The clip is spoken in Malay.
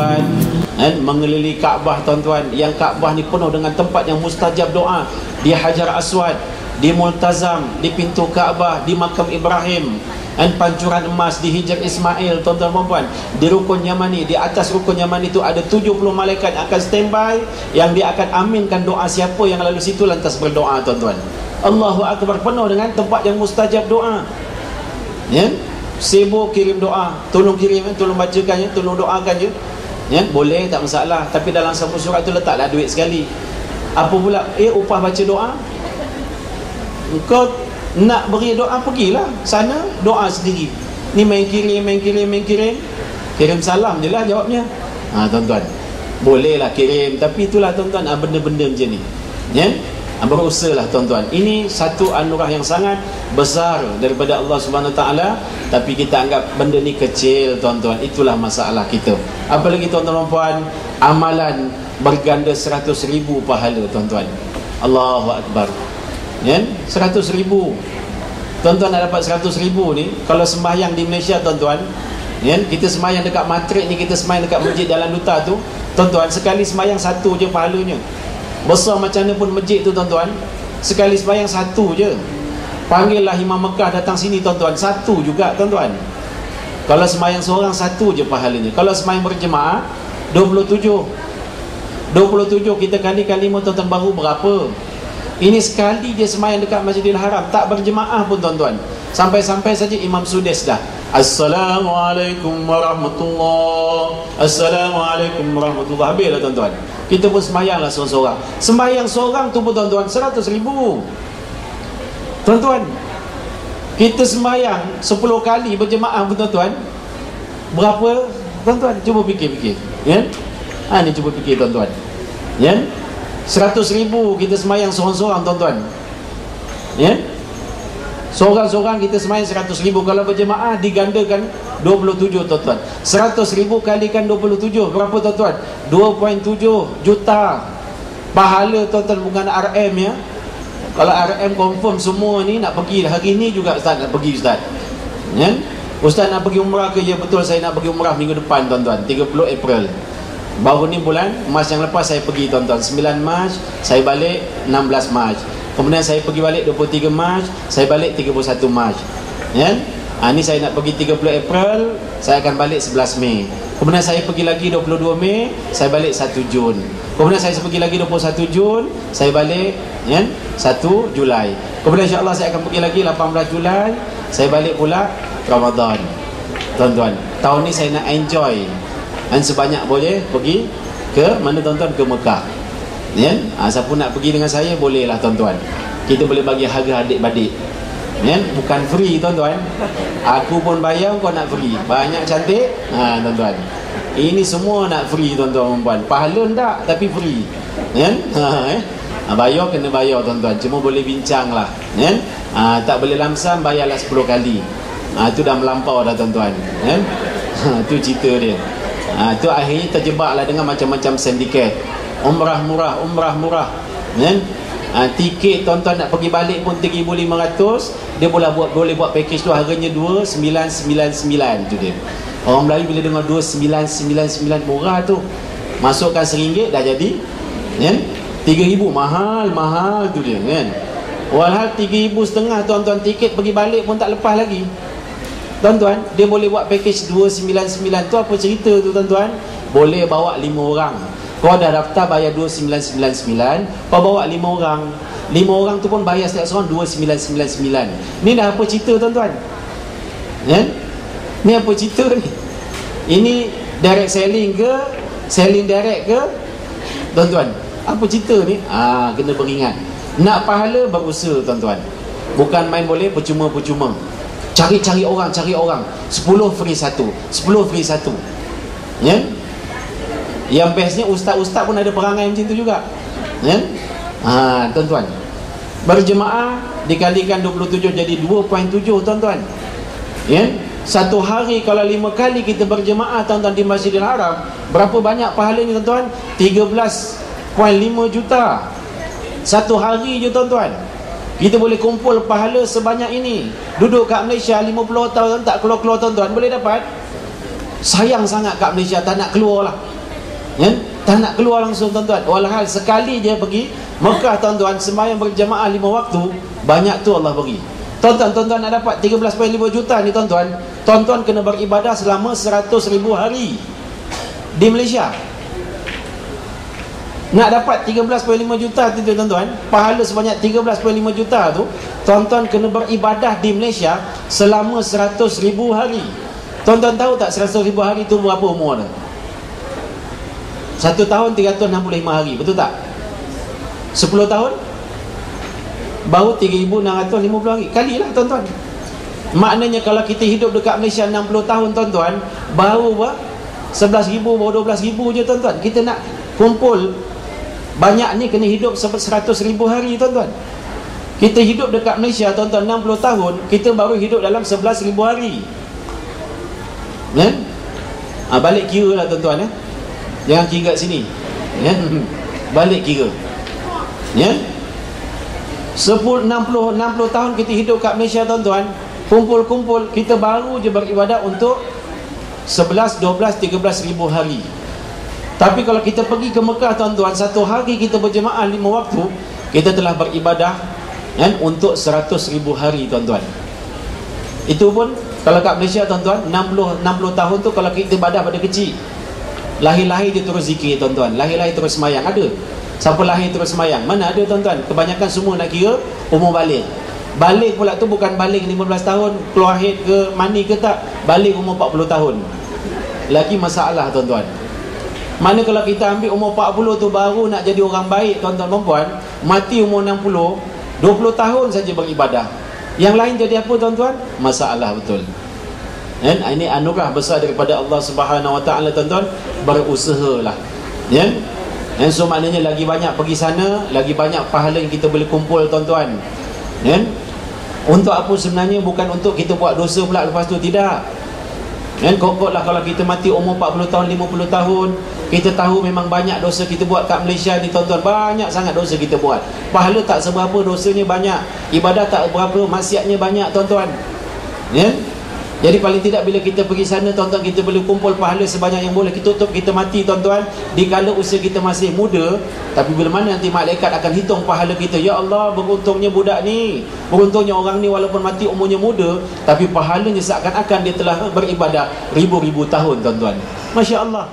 tuan-tuan, mengelilingi Kaabah tuan-tuan. Yang Kaabah ni penuh dengan tempat yang mustajab doa. Di Hajar Aswad, di Multazam, di pintu Kaabah, di makam Ibrahim, pancuran emas, di Hijr Ismail tuan-tuan dan puan, di rukun Yamani. Di atas rukun Yamani itu ada 70 malaikat yang akan standby, yang dia akan aminkan doa siapa yang lalu situ lantas berdoa tuan-tuan. Allahu Akbar, penuh dengan tempat yang mustajab doa. Ya, sibuk kirim doa, tolong kirim, tolong bacakan je, tolong doakan je. Ya, boleh, tak masalah. Tapi dalam satu surat tu letaklah duit sekali. Apa pula? Upah baca doa. Kau nak beri doa, pergilah sana doa sendiri. Ni main kirim. Kirim salam je lah jawabnya. Tuan-tuan, bolehlah kirim. Tapi itulah tuan-tuan, benda-benda macam ni. Ya, berusahalah tuan-tuan. Ini satu anugerah yang sangat besar daripada Allah Subhanahu Wa Taala, tapi kita anggap benda ni kecil tuan-tuan. Itulah masalah kita. Apalagi tuan-tuan dan puan, amalan berganda 100,000 pahala tuan-tuan. Allahu Akbar. Ya, 100,000. Tuan-tuan nak dapat 100,000 ni, kalau sembahyang di Malaysia tuan-tuan, ya, kita sembahyang dekat matrik ni, kita sembahyang dekat masjid Jalan Duta tu tuan-tuan, sekali sembahyang satu je pahalanya. Besar macam mana pun masjid tu tuan-tuan, sekali sembahyang satu je. Panggillah Imam Mekah datang sini tuan-tuan, satu juga tuan-tuan. Kalau sembahyang seorang, satu je pahalanya. Kalau sembahyang berjemaah 27 kita kalikan 5 tuan-tuan, baru berapa? Ini sekali dia sembahyang dekat Masjidil Haram, tak berjemaah pun tuan-tuan. Sampai-sampai saja Imam Sudes dah, Assalamualaikum warahmatullahi, Assalamualaikum warahmatullahi, habislah tuan-tuan. Kita pun sembahyanglah seorang-seorang. Sembahyang seorang tu pun tuan-tuan 100,000 tuan-tuan. Kita sembahyang 10 kali berjemaah pun tuan-tuan, berapa tuan-tuan? Cuba fikir-fikir, ya? Ni cuba fikir tuan-tuan, ya? 100,000 kita sembahyang seorang-seorang tuan-tuan, ya? Seorang-seorang kita sembahyang 100,000. Kalau berjemaah digandakan 27 tuan-tuan. 100,000 kalikan 27 berapa tuan-tuan? 2.7 juta pahala tuan-tuan. Bukan RM, ya. Kalau RM confirm semua ni nak pergi hari ni juga. Ustaz nak pergi, Ustaz, ya? Ustaz nak pergi umrah ke? Ya betul, saya nak pergi umrah minggu depan tuan-tuan, 30 April. Baru ni bulan Mac yang lepas saya pergi tuan-tuan, 9 Mac saya balik, 16 Mac. Kemudian saya pergi balik 23 Mac, saya balik 31 Mac, ya. Ni saya nak pergi 30 April, saya akan balik 11 Mei. Kemudian saya pergi lagi 22 Mei, saya balik 1 Jun. Kemudian saya pergi lagi 21 Jun, saya balik, ya, 1 Julai. Kemudian insya-Allah saya akan pergi lagi 18 Julai, saya balik pula Ramadan. Tuan-tuan, tahun ni saya nak enjoy, dan sebanyak boleh pergi ke mana tuan-tuan? Ke Mekah, ya. Siapa nak pergi dengan saya bolehlah tuan-tuan. Kita boleh bagi harga adik-beradik, ya. Bukan free tuan-tuan. Aku pun bayar, kau nak free. Banyak cantik, tuan-tuan. Ini semua nak free tuan-tuan puan. Pahala tak, tapi free, ya. Bayar kena bayar tuan-tuan. Cuma boleh bincang lah, ya. Tak boleh lamsam, bayarlah 10 kali. Itu dah melampau dah tuan-tuan, ya. Itu cerita dia. Itu akhirnya terjebaklah dengan macam-macam sindiket. Umrah murah, ya. Tiket tuan-tuan nak pergi balik pun 3,500. Dia boleh buat package tu harganya 2,999 tu dia. Orang Melayu bila dengar 2,999 murah tu, masukkan RM1 dah jadi, ya. 3,000 mahal tu dia, kan. Walhal 3,500 tuan-tuan, tiket pergi balik pun tak lepas lagi tuan-tuan. Dia boleh buat package 299 tu. Apa cerita tu tuan-tuan? Boleh bawa 5 orang. Kau dah daftar bayar 2,999, kau bawa 5 orang. 5 orang tu pun bayar setiap seorang 2,999. Ni dah apa cerita tuan-tuan, ya? Ni apa cerita ni? Ini direct selling ke? Selling direct ke? Tuan-tuan, apa cerita ni? Kena beringat. Nak pahala, berusaha tuan-tuan. Bukan main boleh percuma-percuma. Cari orang 10 free 1, 10 free 1, ya. Yang bestnya ustaz-ustaz pun ada perangai macam tu juga, ya. Tuan-tuan, berjemaah dikalikan 27 jadi 2.7 tuan-tuan, ya. Satu hari kalau 5 kali kita berjemaah tuan-tuan di Masjidil Haram, berapa banyak pahalanya tuan-tuan? 13.5 juta. Satu hari je tuan-tuan, kita boleh kumpul pahala sebanyak ini. Duduk kat Malaysia 50 tahun tak keluar-keluar tuan-tuan, boleh dapat. Sayang sangat kat Malaysia, tak nak keluar lah. Ya, tak nak keluar langsung tuan-tuan. Walhal sekali je pergi Mekah tuan-tuan, sembahyang berjamaah 5 waktu, banyak tu Allah bagi. Tuan-tuan nak dapat 13.5 juta ni tuan-tuan, tuan-tuan kena beribadah selama 100,000 hari di Malaysia. Nak dapat 13.5 juta tu tuan-tuan, pahala sebanyak 13.5 juta tu, tuan-tuan kena beribadah di Malaysia selama 100,000 hari. Tuan-tuan tahu tak 100,000 hari tu berapa umur dia? 1 tahun 365 hari, betul tak? 10 tahun baru 3,650 hari. Kalilah tuan-tuan. Maknanya kalau kita hidup dekat Malaysia 60 tahun tuan-tuan, baru 11,000, baru 12,000 je tuan-tuan. Kita nak kumpul banyak ni kena hidup 100,000 hari tuan-tuan. Kita hidup dekat Malaysia tuan-tuan 60 tahun, kita baru hidup dalam 11,000 hari. Kan? Balik kira lah tuan-tuan, jangan kira kat sini, balik kira, 60 tahun kita hidup kat Malaysia tuan-tuan, kumpul-kumpul kita baru je beribadah untuk 11, 12, 13,000 hari. Tapi kalau kita pergi ke Mekah tuan-tuan, satu hari kita berjemaah 5 waktu, kita telah beribadah untuk 100,000 hari tuan-tuan. Itu pun kalau kat Malaysia tuan-tuan 60 tahun tu, kalau kita ibadah pada kecil, lahir-lahir dia terus zikir tuan-tuan, lahir-lahir terus semayang. Ada siapa lahir terus semayang? Mana ada tuan-tuan. Kebanyakan semua nak kira umur balik. Balik pula tu bukan balik 15 tahun keluar haid ke mani ke tak, balik umur 40 tahun. Lagi masalah tuan-tuan. Mana kalau kita ambil umur 40 tu baru nak jadi orang baik tuan-tuan perempuan, mati umur 60, 20 tahun saja beribadah. Yang lain jadi apa tuan-tuan? Masalah betul. Dan ini anugerah besar daripada Allah Subhanahu Wa Taala tuan-tuan. Berusahalah. Dan so maknanya lagi banyak pergi sana, lagi banyak pahala yang kita boleh kumpul tuan-tuan. Untuk apa sebenarnya? Bukan untuk kita buat dosa pula lepas tu, tidak. Kokotlah kalau kita mati umur 40 tahun, 50 tahun, kita tahu memang banyak dosa kita buat kat Malaysia ni tuan-tuan. Banyak sangat dosa kita buat. Pahala tak seberapa, dosanya banyak. Ibadah tak berapa, maksiatnya banyak tuan-tuan. Jadi paling tidak bila kita pergi sana tuan-tuan, kita boleh kumpul pahala sebanyak yang boleh. Kita tutup kita mati tuan-tuan dikala usia kita masih muda. Tapi bila mana nanti malaikat akan hitung pahala kita, ya Allah, beruntungnya budak ni, beruntungnya orang ni walaupun mati umurnya muda, tapi pahalanya seakan-akan dia telah beribadah ribu-ribu tahun tuan-tuan. Masya Allah.